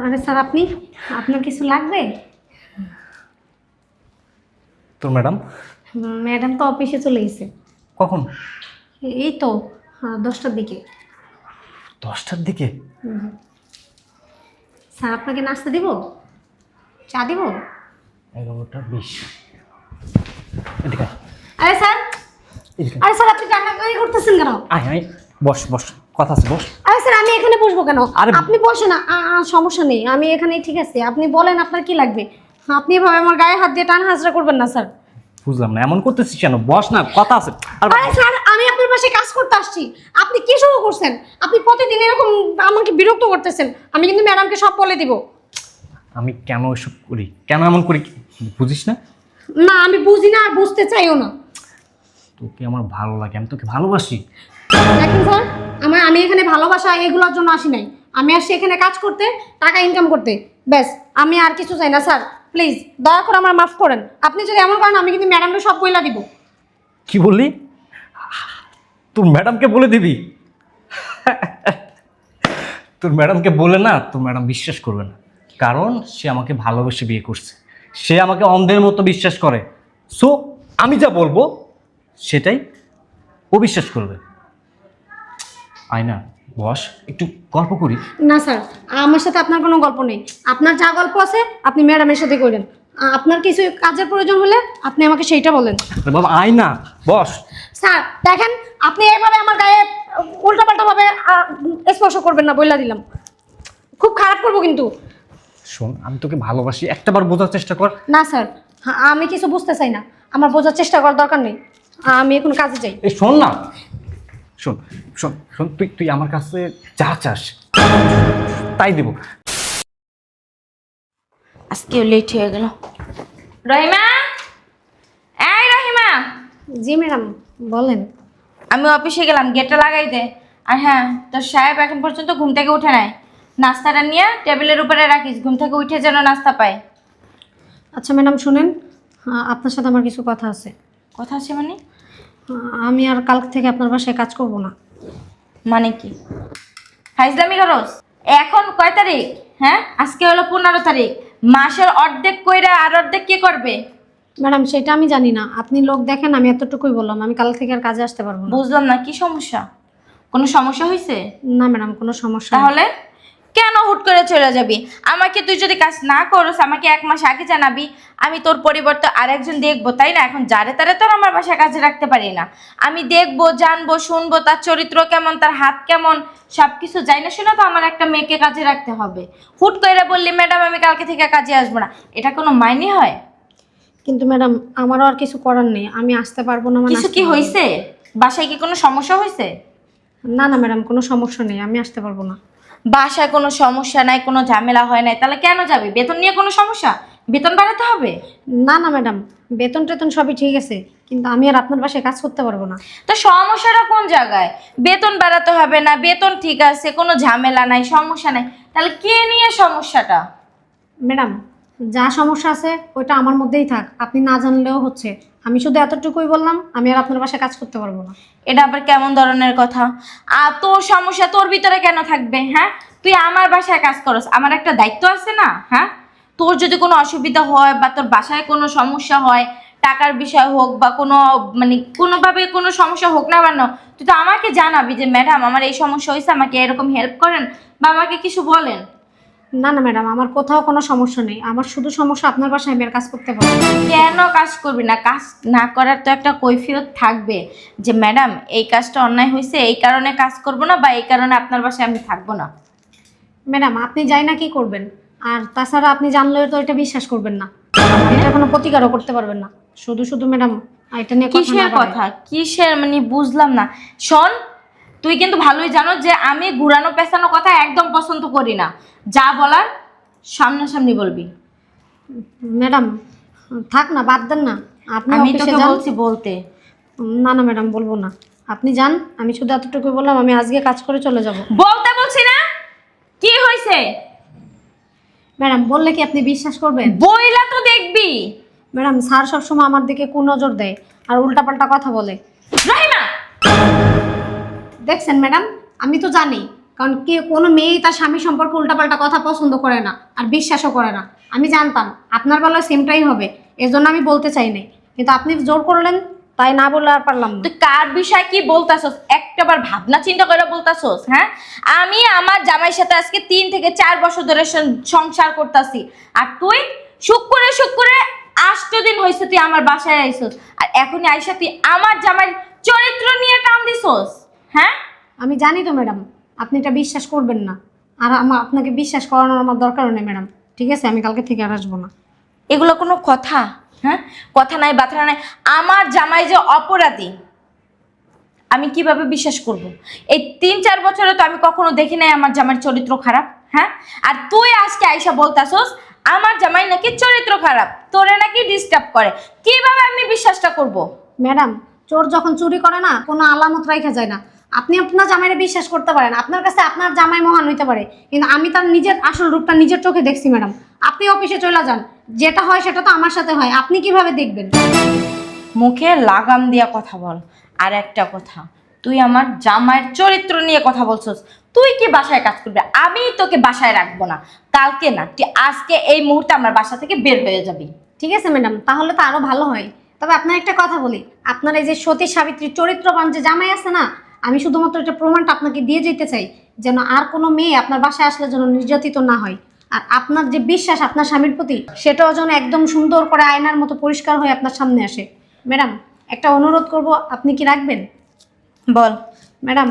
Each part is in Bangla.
আরে স্যার আপনার কিছু লাগবে? তোর ম্যাডাম ম্যাডাম তো অফিসে চলে গেছে। কখন? এই তো 10টার দিকে। 10টার দিকে? স্যার আপনাকে নাস্তা দিব, চা দিব? 11টা 20। এদিকে আয়, আরে স্যার, এদিকে আয়। আরে স্যার আপনি কান্নাকাটি করতেছেন কেন? আয় আয়, বস বস, কথা আছে, বস। আরে স্যার আমি এখানে বসবো কেন? আরে- আপনি বসেন না, সমস্যা নেই, আমি এখানেই ঠিক আছে। আপনি বলেন আপনার কি লাগবে। আপনি এভাবে আমার গায়ে হাত দিয়ে টান হাজরা করবেন না স্যার। বুঝলাম না, এমন করতেছিস কেন? বস না, কথা আছে। আরে স্যার আমি আপনার পাশে কাজ করতে আসছি, আপনি কি শুরু করছেন? আপনি প্রতিদিন এরকম আমাকে বিরক্ত করতেছেন। আমি কিন্তু ম্যাডামকে সব বলে দিব। আমি কেন এসব করি, কেন এমন করি, বুঝিস না? না আমি বুঝি না আর বুঝতে চাইও না। তোকে আমার ভালো লাগে, আমি তোকে ভালোবাসি। দেখেন স্যার, আমি এখানে ভালোবাসা এগুলোর জন্য আসি নাই। আমি আসছি এখানে কাজ করতে, টাকা ইনকাম করতে, ব্যাস। আমি আর কিছু চাই না স্যার। প্লিজ দয়া করে আমার মাফ করেন। আপনি যদি এমন করেন আমি কিন্তু ম্যাডামকে সব বইলা দিব। কি বললি? তোর ম্যাডামকে বলে দিবি? তোর ম্যাডামকে বলে না, তোর ম্যাডাম বিশ্বাস করবে না, কারণ সে আমাকে ভালোবেসে বিয়ে করছে। সে আমাকে অন্ধের মতো বিশ্বাস করে। সো আমি যা বলবো সেটাই ও বিশ্বাস করবে। আয়না, বস, একটু গল্প করি। না স্যার, আমার সাথে আপনার কোনো গল্প নেই। আপনার যা গল্প আছে আপনি ম্যাডামের সাথে করেন। আপনার কিছু কাজের প্রয়োজন হলে আপনি আমাকে সেইটা বলেন। আরে বাবা, আয়না, বস। স্যার দেখেন, আপনি এইভাবে আমার গায়ে উল্টাপাল্টাভাবে স্পর্শ করবেন না, বইলা দিলাম। খুব খারাপ করবো কিন্তু। শোন, আমি তোকে ভালোবাসি, একটাবার বোঝার চেষ্টা কর। না স্যার, আমি কিছু বুঝতে চাই না। আমার বোঝার চেষ্টা করার দরকার নেই। আমি এখন কাজে যাই। এই শোন না, শোন শোন শোন, তুই তুই আমার কাছে যা চাস তাই দেব। আজকেও লেট হয়ে গেল। রহিমা, এই রহিমা, জি ম্যাডাম বলেন। আমি অফিসে গেলাম, গেটটা লাগাই দে। আর হ্যাঁ, তোর সাহেব এখন পর্যন্ত ঘুম থেকে উঠে নাই। নাস্তাটা নিয়ে টেবিলের উপরে রাখিস, ঘুম থেকে উঠে যেন নাস্তা পায়। আচ্ছা ম্যাডাম শুনেন, আপনার সাথে আমার কিছু কথা আছে। কথা আছে মানে? আমি আর কাল থেকে আপনার বাসায় কাজ করব না। মানে কি ফাইজলামি করস? এখন কয় তারিখ? হ্যাঁ, আজকে হলো 15 তারিখ। মাসের অর্ধেক কইরা আর অর্ধেক কে করবে? ম্যাডাম সেটা আমি জানি না, আপনি লোক দেখেন। আমি এতটুকুই বললাম, আমি কাল থেকে আর কাজে আসতে পারবো না। বুঝলাম না, কি সমস্যা? কোনো সমস্যা হয়েছে? না ম্যাডাম, কোনো সমস্যা নেই। তাহলে কেন হুট করে চলে যাবি? আমাকে তুই যদি কাজ না করস আমাকে 1 মাস আগে জানাবি, আমি তোর পরিবর্তে আরেকজন দেখবো, তাই না? এখন যারে তারে তোর আমার বাসায় কাজে রাখতে পারি না। আমি দেখবো, জানবো, শুনবো তার চরিত্র কেমন, তার হাত কেমন, সব কিছু যাই না শুনে তো আমার একটা মেয়েকে কাজে রাখতে হবে। হুট করে বললি ম্যাডাম আমি কালকে থেকে কাজে আসবো না, এটা কোনো মাইনে হয়? কিন্তু ম্যাডাম আমারও আর কিছু করার নেই, আমি আসতে পারবো না। মানে কিছু আসতে কি পারবো না। হয়েছে? বাসায় কি কোনো সমস্যা হয়েছে? না না ম্যাডাম, কোনো সমস্যা নেই, আমি আসতে পারবো না। বাসায় কোনো সমস্যা নাই, কোনো ঝামেলা হয় নাই, তাহলে কেন যাবে? বেতন নিয়ে কোনো সমস্যা? বেতন বাড়াতে হবে? না না ম্যাডাম, বেতন টেতন সবই ঠিক আছে, কিন্তু আমি আর আপনার বাসায় কাজ করতে পারবো না। তো সমস্যাটা কোন জায়গায়? বেতন বাড়াতে হবে না, বেতন ঠিক আছে, কোনো ঝামেলা নাই, সমস্যা নাই, তাহলে কে নিয়ে সমস্যাটা? ম্যাডাম যা সমস্যা আছে ওইটা আমার মধ্যেই থাক, আপনি না জানলেও হচ্ছে। আমি শুধু এতটুকুই বললাম, আমি আর আপনার বাসায় কাজ করতে পারবো না। এটা আবার কেমন ধরনের কথা? আর তোর সমস্যা তোর ভিতরে কেন থাকবে? হ্যাঁ, তুই আমার বাসায় কাজ করস, আমার একটা দায়িত্ব আছে না? হ্যাঁ, তোর যদি কোনো অসুবিধা হয় বা তোর বাসায় কোনো সমস্যা হয়, টাকার বিষয় হোক বা কোনো মানে কোনোভাবে কোনো সমস্যা হোক না কেন, তুই তো আমাকে জানাবি যে ম্যাডাম আমার এই সমস্যা হয়েছে, আমাকে এরকম হেল্প করেন বা আমাকে কিছু বলেন। না না ম্যাডাম, আমার কোথাও কোনো সমস্যা নেই, আমার শুধু সমস্যা আপনার বাসায় আমি আর কাজ করতে পারবো না। কেন কাজ করবি না? কাজ না করার তো একটা কৈফিয়ত থাকবে যে ম্যাডাম এই কাজটা অন্যায় হয়েছে, এই কারণে কাজ করব না, বা এই কারণে আপনার বাসায় আমি থাকবো না। ম্যাডাম আপনি যাই না কি করবেন? আর তাছাড়া আপনি জানলেও তো এটা বিশ্বাস করবেন না, এটা কোনো প্রতিকারও করতে পারবেন না। শুধু শুধু ম্যাডাম এটা নিয়ে কথা না কিসের বাড়ায়। কথা? কিসের মানে বুঝলাম না। শোন, তুই কিন্তু ভালোই জানো যে আমি ঘুরানো পেঁচানো কথা একদম পছন্দ করি না। যা বলার সামনাসামনি বলবি। ম্যাডাম থাক না, বাদ দেন না, আপনি আমি অফিসে তোকে যান। বলছি বলতে। না না ম্যাডাম বলবো না, আপনি যান। আমি শুধু এতটুকু বললাম, আমি আজকে কাজ করে চলে যাব। বলতে বলছি না? কি হয়েছে? ম্যাডাম বললে কি আপনি বিশ্বাস করবেন? বইলা তো দেখবি। ম্যাডাম স্যার সবসময় আমার দিকে কুনজর দেয় আর উল্টাপাল্টা কথা বলে। রাহিমা, দেখছেন ম্যাডাম, আমি তো জানি কারণ কোনো মেয়েই তার স্বামী সম্পর্কে উল্টাপাল্টা কথা পছন্দ করে না আর বিশ্বাসও করে না। আমি জানতাম আপনার বেলায় সেমটাই হবে, এর জন্য আমি বলতে চাই নাই, কিন্তু আপনি জোর করলেন, তাই না বললে আর পারলাম না। তুই কার বিষয় কি বলতাছস? একটাবার ভাবনা চিন্তা করে বলতাছস? হ্যাঁ, আমি আমার জামাইয়ের সাথে আজকে 3 থেকে 4 বছর ধরে সংসার করতেছি, আর তুই শুক্রে 8 দিন হয়েছে তুই আমার বাসায় আইসস, আর এখনই আইসা তুই আমার জামাইয়ের চরিত্র নিয়ে টান দিছস। হ্যাঁ, আমি জানি তো ম্যাডাম আপনি এটা বিশ্বাস করবেন না, আর আপনাকে বিশ্বাস করানোর আমার দরকারও নেই ম্যাডাম। ঠিক আছে, আমি কালকে থেকে আর আসবো না। এগুলো কোনো কথা? হ্যাঁ, কথা নাই বাথা নাই। আমার জামাই যে অপরাধী আমি কিভাবে বিশ্বাস করব? এই 3-4 বছরে তো আমি কখনো দেখি নাই আমার জামাইয়ের চরিত্র খারাপ। হ্যাঁ, আর তুই আজকে আইসা বলতাছস আমার জামাই নাকি চরিত্র খারাপ, তোরে নাকি ডিস্টার্ব করে। কিভাবে আমি বিশ্বাসটা করব? ম্যাডাম, চোর যখন চুরি করে না, কোনো আলামত রাখা যায় না। আপনি আপনার জামাইরে বিশ্বাস করতে পারেন, আপনার কাছে আপনার জামাই মহান হইতে পারে, কিন্তু আমি তার নিজের আসল রূপটা নিজের চোখে দেখছি ম্যাডাম। আপনি অফিসে চলে যান, যেটা হয় সেটা তো আমার সাথে হয়, আপনি কিভাবে দেখবেন? মুখে লাগাম দিয়া কথা বল। আর একটা কথা, তুই আমার জামাইয়ের চরিত্র নিয়ে কথা বলছস, তুই কি বাসায় কাজ করবি? আমি তোকে বাসায় রাখবো না, কালকে না, তুই আজকে এই মুহূর্তে আমার বাসা থেকে বের হয়ে যাবি। ঠিক আছে ম্যাডাম, তাহলে তো আরো ভালো হয়। তবে আপনার একটা কথা বলি, আপনার এই যে সতী সাবিত্রী চরিত্রবান যে জামাই আছে না, আমি শুধুমাত্র এটা প্রমাণটা আপনাকে দিয়ে যেতে চাই, যেন আর কোনো মেয়ে আপনার বাসায় আসলে যেন নির্যাতিত না হয়। আর আপনার যে বিশ্বাস আপনার স্বামীর প্রতি, সেটাও যেন একদম সুন্দর করে আয়নার মতো পরিষ্কার হয়ে আপনার সামনে আসে। ম্যাডাম, একটা অনুরোধ করব, আপনি কি রাখবেন? বল। ম্যাডাম,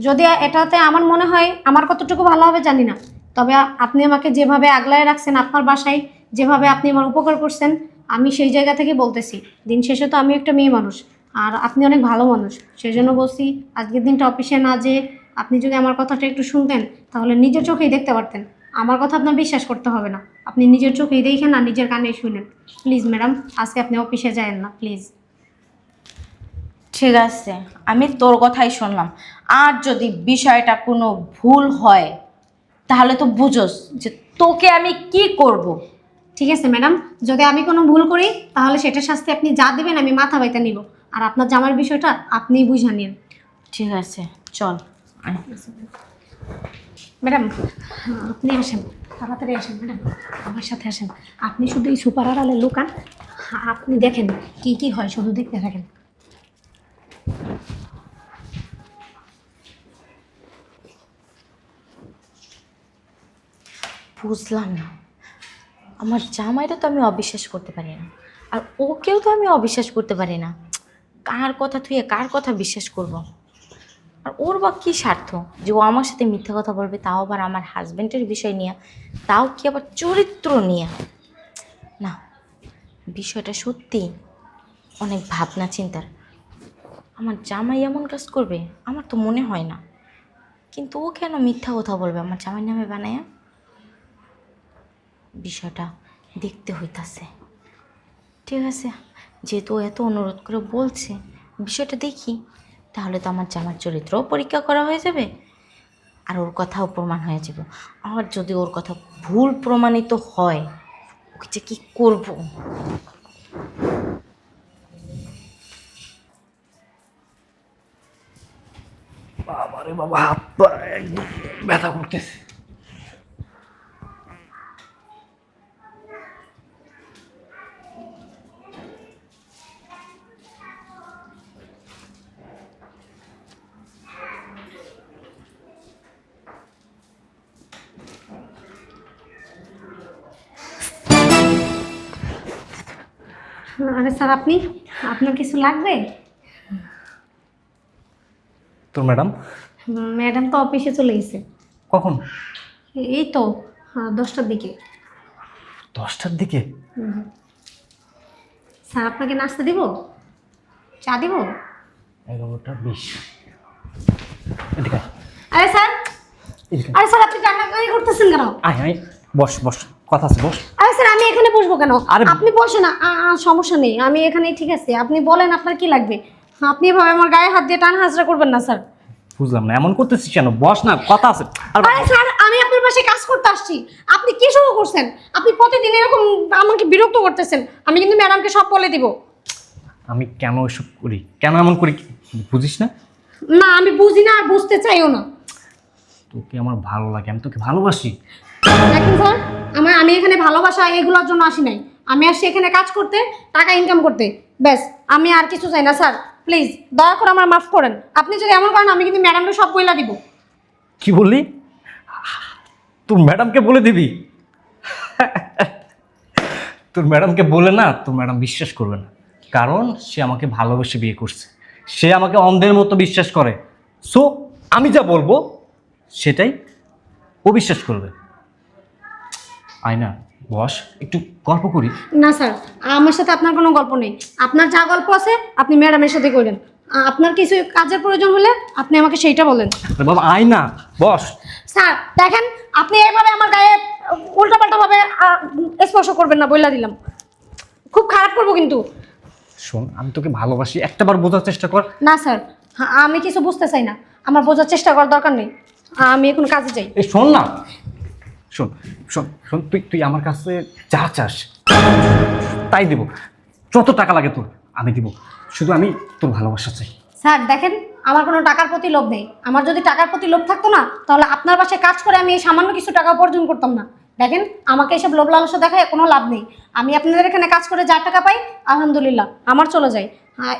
যদি এটাতে আমার মনে হয় আমার কতটুকু ভালো হবে জানি না, তবে আপনি আমাকে যেভাবে আগলায় রাখছেন আপনার বাসায়, যেভাবে আপনি আমার উপকার করছেন, আমি সেই জায়গা থেকে বলতেছি, দিন শেষে তো আমি একটা মেয়ে মানুষ, আর আপনি অনেক ভালো মানুষ, সেই জন্য বলছি আজকের দিনটা অফিসে না যেয়ে আপনি যদি আমার কথাটা একটু শুনতেন, তাহলে নিজের চোখেই দেখতে পারতেন। আমার কথা আপনার বিশ্বাস করতে হবে না, আপনি নিজের চোখেই দেখেন না, নিজের কানেই শুনেন। প্লিজ ম্যাডাম, আজকে আপনি অফিসে যায়েন না প্লিজ। ঠিক আছে, আমি তোর কথাই শুনলাম। আর যদি বিষয়টা কোনো ভুল হয় তাহলে তো বুঝোস যে তোকে আমি কি করব। ঠিক আছে ম্যাডাম, যদি আমি কোনো ভুল করি তাহলে সেটার শাস্তি আপনি যা দেবেন আমি মাথা বাইতে নিব, আর আপনার জামার বিষয়টা আপনিই বুঝা নিন। ঠিক আছে, চল আয়। ম্যাডাম, আপনি আসেন, তাড়াতাড়ি আসেন ম্যাডাম, আমার সাথে আসেন। আপনি শুধু এই সুপার আড়ালে লুকান, আপনি দেখেন কি কি হয়, শুধু দেখতে থাকেন। বুঝলাম না, আমার জামাইটা তো আমি অবিশ্বাস করতে পারি না, আর ওকেও তো আমি অবিশ্বাস করতে পারি না। কার কথা থুয়ে কার কথা বিশ্বাস করব? আর ওর বা কী স্বার্থ যে ও আমার সাথে মিথ্যা কথা বলবে, তাও আবার আমার হাজব্যান্ডের বিষয় নিয়ে, তাও কি আবার চরিত্র নিয়ে? না, বিষয়টা সত্যি অনেক ভাবনা চিন্তার। আমার জামাই এমন কাজ করবে আমার তো মনে হয় না, কিন্তু ও কেন মিথ্যা কথা বলবে আমার জামাই নামে বানায়া? বিষয়টা দেখতে হইতাছে। ঠিক আছে, যেহেতু ও এত অনুরোধ করে বলছে, বিষয়টা দেখি, তাহলে তো আমার জামার চরিত্রও পরীক্ষা করা হয়ে যাবে, আর ওর কথাও প্রমাণ হয়ে যাবে। আর যদি ওর কথা ভুল প্রমাণিত হয়, ওকে যে কী করবো। বাবারে বাবা, হাত পা একদম ব্যথা করতেছে। আরে স্যার, আপনার কিছু লাগবে? তো ম্যাডাম, ম্যাডাম তো অফিসে চলে গেছে। কখন? এই তো 10টার দিকে। 10টার দিকে? স্যার, আপনাকে নাস্তা দিব, চা দিব? 11টা 20। এদিকে আয়। আরে স্যার, এদিকে আয়। আরে স্যার, আপনি কান্নাকাটি করতেছেন কেন? আয় আয়, বস বস, কথা আছে, বস। আরে স্যার, আমি এখানে বসবো কেন? আরে- আপনি বসেন না, সমস্যা নেই, আমি এখানে ঠিক আছে। আপনি বলেন আপনার কি লাগবে। আপনি এভাবে আমার গায়ে হাত দিয়ে টান হাজরা করবেন না স্যার। বুঝলাম না, এমন করতেছিস কেন? বস না, কথা আছে। আর আরে স্যার, আমি আপনার পাশে কাজ করতে আসছি, আপনি কি শুরু করছেন? আপনি প্রতিদিন এরকম আমাকে বিরক্ত করতেছেন। আমি কিন্তু ম্যাডামকে সব বলে দিব। আমি কেন এসব করি, কেন এমন করি বুঝিস না? না, আমি বুঝি না আর বুঝতে চাইও না। তোকে আমার ভালো লাগে, আমি তোকে ভালোবাসি। দেখেন স্যার, আমি এখানে ভালোবাসা এগুলোর জন্য আসি নাই। আমি আসছি এখানে কাজ করতে, টাকা ইনকাম করতে, ব্যাস। আমি আর কিছু চাই না স্যার। প্লিজ দয়া করে আমার মাফ করেন। আপনি যদি এমন করেন আমি কিন্তু ম্যাডামকে সব বইলা দিব। কি বললি? তোর ম্যাডামকে বলে দিবি? তোর ম্যাডামকে বলে না, তোর ম্যাডাম বিশ্বাস করবে না, কারণ সে আমাকে ভালোবেসে বিয়ে করছে। সে আমাকে অন্ধের মতো বিশ্বাস করে। সো আমি যা বলবো সেটাই ও বিশ্বাস করবে। আয়না বস, একটু গল্প করি। না স্যার, আমার সাথে আপনার কোনো গল্প নেই। আপনার যা গল্প আছে আপনি ম্যাডামের সাথে করেন। আপনার কিছু কাজের প্রয়োজন হলে আপনি আমাকে সেইটা বলেন। আরে বাবা আয়না বস। স্যার দেখেন, আপনি এইভাবে আমার গায়ে উল্টাপাল্টাভাবে স্পর্শ করবেন না, বইলা দিলাম। খুব খারাপ করবো কিন্তু। শোন, আমি তোকে ভালোবাসি, একটাবার বোঝার চেষ্টা কর। না স্যার, আমি কিছু বুঝতে চাই না। আমার বোঝার চেষ্টা করার দরকার নেই। আমি এখন কাজে যাই। এই শোন না, শোন শোন শোন, তুই তুই আমার কাছে যা চাস তাই দিব। যত টাকা লাগে তোর আমি দিব, শুধু আমি তোর ভালোবাসা চাই। স্যার দেখেন, আমার কোনো টাকার প্রতি লোভ নেই। আমার যদি টাকার প্রতি লোভ থাকতো না, তাহলে আপনার বাসায় কাজ করে আমি এই সামান্য কিছু টাকা উপার্জন করতাম না। দেখেন, আমাকে এসব লোভ লালসা দেখায় কোনো লাভ নেই। আমি আপনাদের এখানে কাজ করে যা টাকা পাই আলহামদুলিল্লাহ আমার চলে যায়।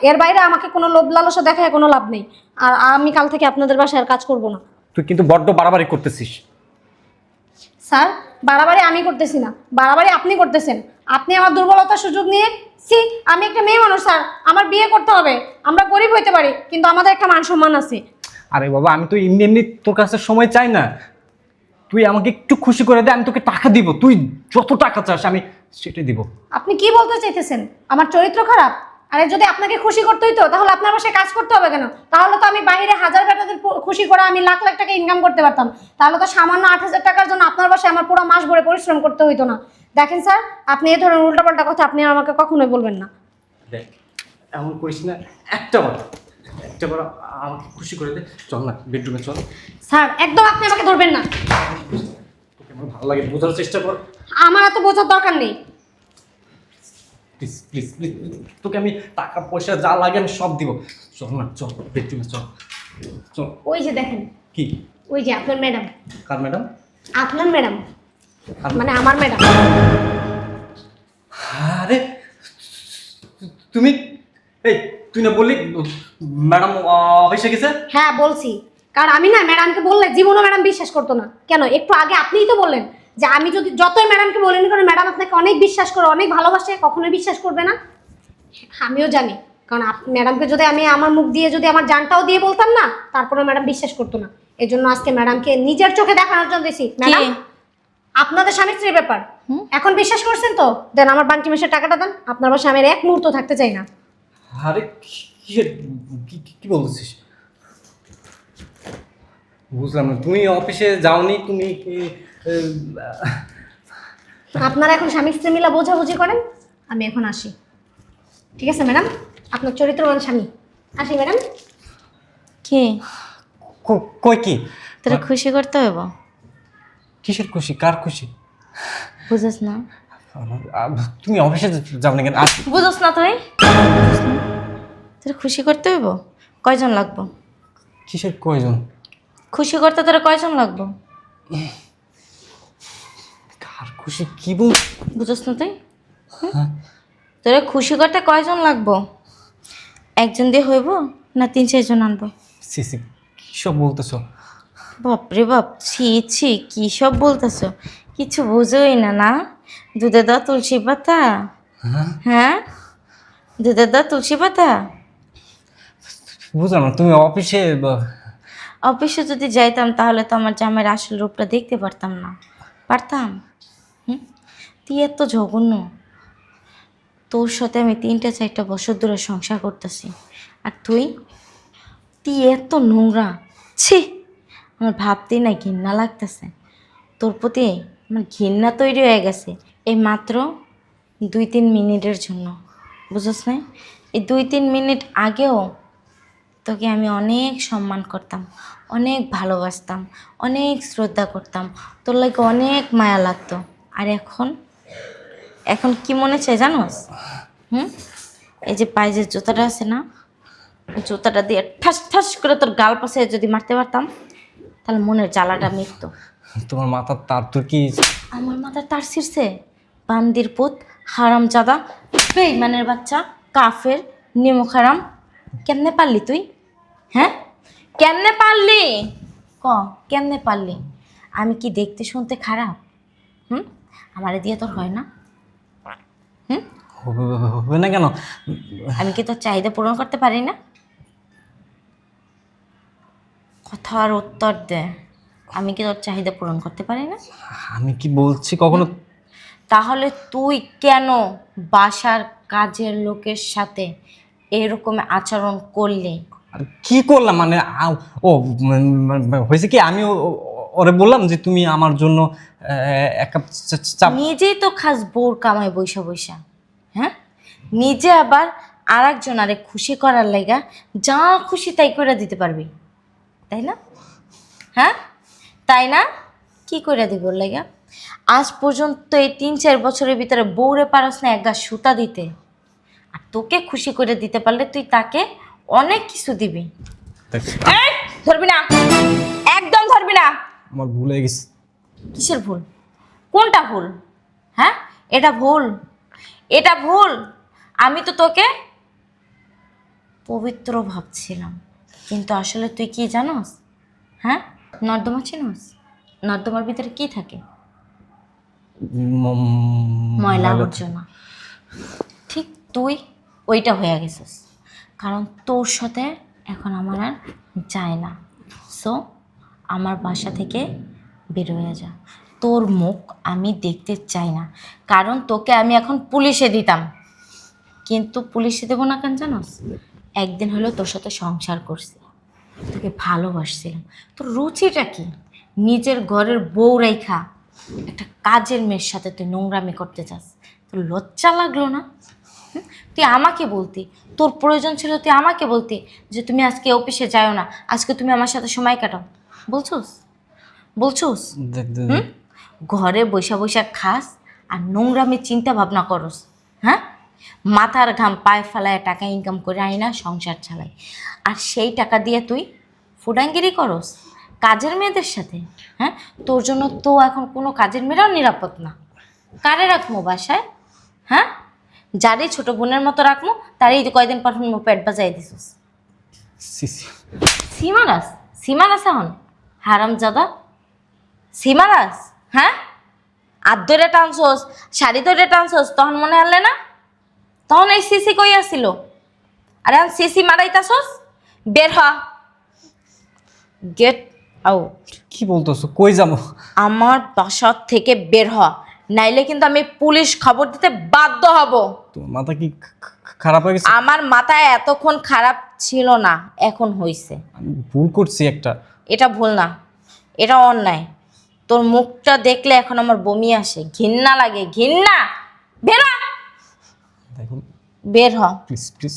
এর বাইরে আমাকে কোনো লোভ লালসা দেখায় কোনো লাভ নেই। আর আমি কাল থেকে আপনাদের বাসায় আর কাজ করব না। তুই কিন্তু বড্ড বাড়াবাড়ি করতেছিস। স্যার, বাড়াবাড়ি আমি করতেছি না, বাড়াবাড়ি আপনি করতেছেন। আপনি আমার দুর্বলতার সুযোগ নিয়ে আমি একটা মেয়ে মানুষ স্যার, আমার বিয়ে করতে হবে। আমরা গরিব হইতে পারি, কিন্তু আমাদের একটা মান সম্মান আছে। আরে বাবা, আমি তো এমনি এমনি তোর কাছে সময় চাই না। তুই আমাকে একটু খুশি করে দে, আমি তোকে টাকা দিব। তুই যত টাকা চাস আমি সেটাই দিব। আপনি কি বলতে চাইতেছেন? আমার চরিত্র খারাপ? আরে যদি আপনাকে খুশি করতে হইতো তাহলে আপনার বাসায় কাজ করতে হবে কেন? তাহলে তো আমি বাইরে হাজার বেটাদের খুশি করে আমি লাখ লাখ টাকা ইনকাম করতে পারতাম। তাহলে তো সামান্য 8,000 টাকার জন্য আপনার বাসায় আমার পুরো মাস ভরে পরিশ্রম করতে হইতো না। দেখেন স্যার, আপনি এই ধরনের উল্টাপাল্টা কথা আপনি আমাকে কখনোই বলবেন না। দেখ, এমন করিস না। একটাবার আমাকে খুশি করে দে। চল না বেডরুমে চল। স্যার একদম আপনি আমাকে ধরবেন না। তোকে আমার ভালো লাগে, বোঝার চেষ্টা কর। আমার এত বোঝার দরকার নেই। প্লিজ প্লিজ প্লিজ, তোকে আমি টাকা পয়সা যা লাগে আমি সব দিব। চল না, চল বেডরুমে চল। চল। ওই যে দেখেন, কি? ওই যে আপনার ম্যাডাম। কার ম্যাডাম? আপনার ম্যাডাম মানে আমার ম্যাডাম। আরে তুমি, এই তুই না বললি ম্যাডাম অফিসে গেছে? হ্যাঁ বলছি, কারণ আমি না ম্যাডামকে বললে জীবনও ম্যাডাম বিশ্বাস করতো না। কেন? একটু আগে আপনিই তো বললেন যে আমি যদি যতই ম্যাডামকে বলিনি কারণ ম্যাডাম আপনাকে অনেক বিশ্বাস করে, অনেক ভালোবাসে, কখনোই বিশ্বাস করবে না। আমিও জানি, কারণ ম্যাডামকে যদি আমি আমার মুখ দিয়ে যদি আমার জানটাও দিয়ে বলতাম না, তারপরে ম্যাডাম বিশ্বাস করতো না। এই জন্য আজকে ম্যাডামকে নিজের চোখে দেখানোর জন্য দিছি। ম্যাডাম, আপনাদের স্বামী স্ত্রীর ব্যাপার এখন বিশ্বাস করছেন তো? দেন আমার বাংকি মাসের টাকাটা দেন। আপনার বাসায় আমি আর এক মুহূর্ত থাকতে চাই না। আরে কি বলছিস? বুঝলাম না, তুমি অফিসে যাওনি? তুমি আপনারা এখন স্বামী স্ত্রী মিলা বোঝাবুঝি করেন। আমি এখন আসি, ঠিক আছে ম্যাডাম? আপনার চরিত্রবান স্বামী। আসি ম্যাডাম। কি কই কি? তোরা খুশি করতে হইব? কিসের খুশি? কার খুশি? বুঝছ না? তুমি অফিসে যাও না কেন? বুঝছ না তুই? তোরা খুশি করতে হইব? কয়জন লাগবো? কিসের কয়জন? খুশি করতে তোরা কয়জন লাগবো? কার খুশি কি বল? বুঝছ না তুই? তোরা খুশি করতে কয়জন লাগবো? একজন দিয়ে হইব না 3-4 জন আনবো? সিসি কি সব বলতেছো? বাপরে বাপ, ছি ছি, কি সব বলতেছো? কিছু বুঝোই না না? দুধে দাও তুলসী পাতা। হ্যাঁ, দুধে দাও তুলসী পাতা। বুঝলাম না, তুমি অফিসে অফিসে যদি যাইতাম তাহলে তো আমার জামাইয়ের আসল রূপটা দেখতে পারতাম না। পারতাম? তুই এত জঘন্য। তোর সাথে আমি 3-4 বছর ধরে সংসার করতেছি, আর তুই এত নোংরা। ছি, আমার ভাবতেই না ঘৃণা লাগতেছে। তোর প্রতি আমার ঘৃণা তৈরি হয়ে গেছে এই মাত্র 2-3 মিনিটের জন্য। বুঝছ না? এই 2-3 মিনিট আগেও তোকে আমি অনেক সম্মান করতাম, অনেক ভালোবাসতাম, অনেক শ্রদ্ধা করতাম, তোর লাগে অনেক মায়া লাগতো। আর এখন কি মনে চায় জানোস? এই যে পায়ে যে জুতাটা আছে না, জুতাটা দিয়ে ঠাস ঠাস করে তোর গাল পাশে যদি মারতে পারতাম তাহলে মনের জ্বালাটা মিটতো। তোমার মাথার তার তোর কি? আমার মাথার তার ছিঁড়ছে? বান্দির পুত, হারামজাদা, বেঈমানের বাচ্চা, কাফের, নিমক হারাম। কেমনে পারলি তুই? হ্যাঁ, কেমনে পারলি? ক, কেমনে পারলি? আমি কি দেখতে শুনতে খারাপ? আমারে দিয়ে তোর হয় না? হবে না কেন? আমি কি তোর চাহিদা পূরণ করতে পারি না? কথার উত্তর দে। আমি কি তোর চাহিদা পূরণ করতে পারি না? আমি কি বলছি কখনো? তাহলে তুই কেন বাসার কাজের লোকের সাথে এরকম আচরণ করলি? আর কি করলাম মানে ও হয়েছে কি, আমি ওরে বললাম যে তুমি আমার জন্য এক কাপ চা। নিজেই তো খাস বোর কামাই বৈশা বৈশা, হ্যাঁ? নিজে আবার আর একজন আরে খুশি করার লাইগা যা খুশি তাই করে দিতে পারবি, তাই না? হ্যাঁ, তাই না? কি করে দিব ওর লাইগা? আজ পর্যন্ত এই 3-4 বছরের ভিতরে বউরে পারস না একটা সুতা দিতে। আর তোকে খুশি করে দিতে পারলে তুই তাকে অনেক কিছু দিবি। এই, ধরবি না, একদম ধরবি না। আমার ভুল হয়ে গেছে। কিসের ভুল? কোনটা ভুল? হ্যাঁ, এটা ভুল, এটা ভুল। আমি তো তোকে পবিত্র ভাবছিলাম, কিন্তু আসলে তুই কি জানোস? হ্যাঁ, নর্দমা চিনোস? নর্দমার ভিতরে কি থাকে? ময়লা আবর্জনা। ঠিক তুই ওইটা হয়ে গেছিস, কারণ তোর সাথে এখন আমার আর যায় না। সো আমার বাসা থেকে বের হয়ে যা। তোর মুখ আমি দেখতে চাই না, কারণ তোকে আমি এখন পুলিশে দিতাম। কিন্তু পুলিশে দেবো না কেন জানোস? একদিন হলো তোর সাথে সংসার করছি, তোকে ভালোবাসছিলাম। তোর রুচিটা কি? নিজের ঘরের বউ রেখা একটা কাজের মেয়ের সাথে তুই নোংরামি করতে চাস। তোর লজ্জা লাগলো না? তুই আমাকে বলতি, তোর প্রয়োজন ছিল তুই আমাকে বলতি যে তুমি আজকে অফিসে যাও না, আজকে তুমি আমার সাথে সময় কাটাও। বলছোস? বলছোস? ঘরে বৈশা বৈশা খাস আর নোংরামি চিন্তা ভাবনা করস। হ্যাঁ, মাথার ঘাম পায়ে ফেলায় টাকা ইনকাম করে আই না, সংসার চালাই। আর সেই টাকা দিয়ে তুই ফুডাঙ্গিরি করস কাজের মেয়েদের সাথে। হ্যাঁ, তোর জন্য তো এখন কোনো কাজের মেয়েরাও নিরাপদ না। কারে রাখবো বাসায়? হ্যাঁ, যারই ছোট বোনের মতো রাখবো তারই কয়দিন পর পেট বাজাই দিছিস। সীমারাস, সীমারাস এখন হারামজাদা, সীমারাস। হ্যাঁ, আর ধরে টানছোস, শাড়ি ধরে টানছোস, তখন মনে হলে না? তখন এই সিসি কই আসছিল? আরে এখন সিসি মারাইতাছোস? বের হ, গেট আউট। কি বলতেছো? কই যাবো? আমার বাসা থেকে বের হ, নাইলে কিন্তু আমি পুলিশ খবর দিতে বাধ্য হব। তোমার মাথা কি খারাপ হয়ে গেছে? আমার মাথায় এতক্ষণ খারাপ ছিল না, এখন হইছে। আমি ভুল করছি একটা। এটা ভুল না, এটা অন্যায়। তোর মুখটা দেখলে এখন আমার বমি আসে, ঘৃণা লাগে, ঘৃণা। বের হ, দেখুন বের হ। Please please.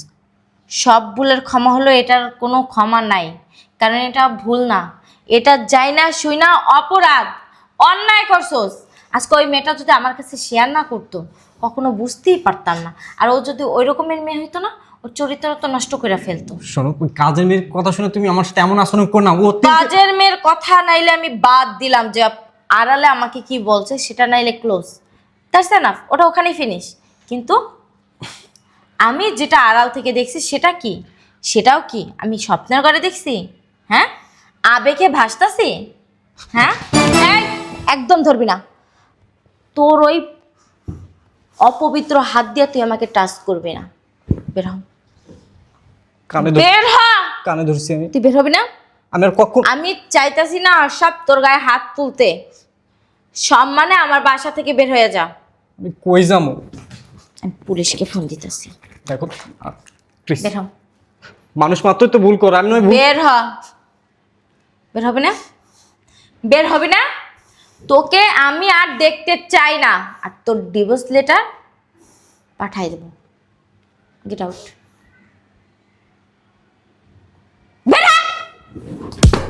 সব ভুলের ক্ষমা হলো, এটার কোনো ক্ষমা নাই, কারণ এটা ভুল না, এটা যাই না শুই না অপরাধ, অন্যায় করছোস। আজকে ওই মেয়েটা যদি আমার কাছে শেয়ার না করতো কখনো বুঝতেই পারতাম না। আর ও যদি ওই রকমের মেয়ে হইতো না, ওর চরিত্র তো নষ্ট করে ফেলতো। শোনো, ওই কাজের মেয়ের কথা শুনে তুমি আমার সাথে এমন আচরণ করো না। ও কাজের মেয়ের কথা নাইলে আমি বাদ দিলাম, যে আড়ালে আমাকে কি বলছে সেটা নাইলে ক্লোজ, দ্যাটস এনাফ, ওটা ওখানেই ফিনিশ। কিন্তু আমি যেটা আড়াল থেকে দেখছি সেটা কি? সেটাও কি আমি স্বপ্নের ঘরে দেখছি? হ্যাঁ, আবেগে ভাসতাছি? হ্যাঁ, এই, একদম ধরবি না। তোর ওই অপবিত্র হাত দিয়ে তুই আমাকে টাচ করবি না। বের হ, কানে বের হ। কানে ধরছি আমি। তুই বের হবি না? আমি আর কখন? আমি চাইতাছি না সব তোর গায়ে হাত তুলতে। সম্মানে আমার বাসা থেকে বের হয়ে যা। আমি কই যাবো? আমি পুলিশকে ফোন দিতেছি। দেখো প্লিজ, বের হ, মানুষ মাত্রই তো ভুল করে, আমি নয় ভুল। বের হ। বের হবে না? বের হবে না? তোকে আমি আর দেখতে চাই না, আর তোর ডিভোর্স লেটার পাঠাই দেব। Get out. বের হ,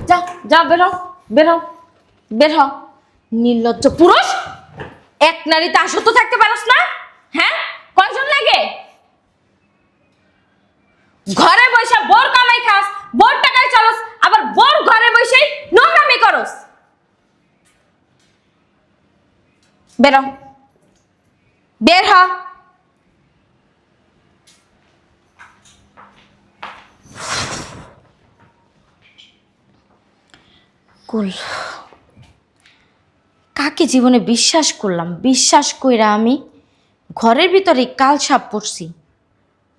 যা যা, বের হ, বের হ, বের হ। নির্লজ্জ পুরুষ, এক নারীতে আসক্ত থাকতে পারস না? হ্যাঁ, কয়জন লাগে? ঘরে বসে বোর কামাই খাস, বোর টাকায় চলস, আবার বোর ঘরে বসে নোংরামি করস। বেরো, বের হ। কুল, কাকে জীবনে বিশ্বাস করলাম, বিশ্বাস কইরা আমি ঘরের ভিতরে কাল সাপ পড়ছি,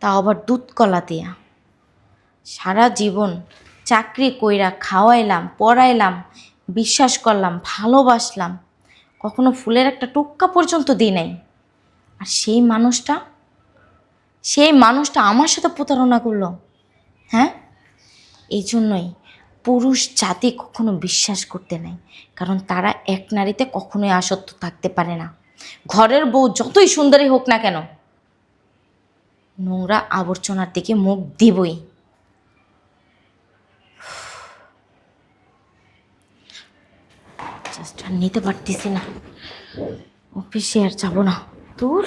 তা আবার দুধ কলা দিয়া। সারা জীবন চাকরি কইরা খাওয়াইলাম, পড়াইলাম, বিশ্বাস করলাম, ভালোবাসলাম, কখনো ফুলের একটা টোক্কা পর্যন্ত দিই নাই। আর সেই মানুষটা আমার সাথে প্রতারণা করলো। হ্যাঁ, এই জন্যই পুরুষ জাতি কখনো বিশ্বাস করতে নাই, কারণ তারা এক নারীতে কখনোই আসক্ত থাকতে পারে না। ঘরের বউ যতই সুন্দরী হোক না কেন, নোংরা আবর্জনার দিকে মুখ দিবই। জাস্ট আর নিতে পারতেছি না, অফিসে আর যাবো না। তোর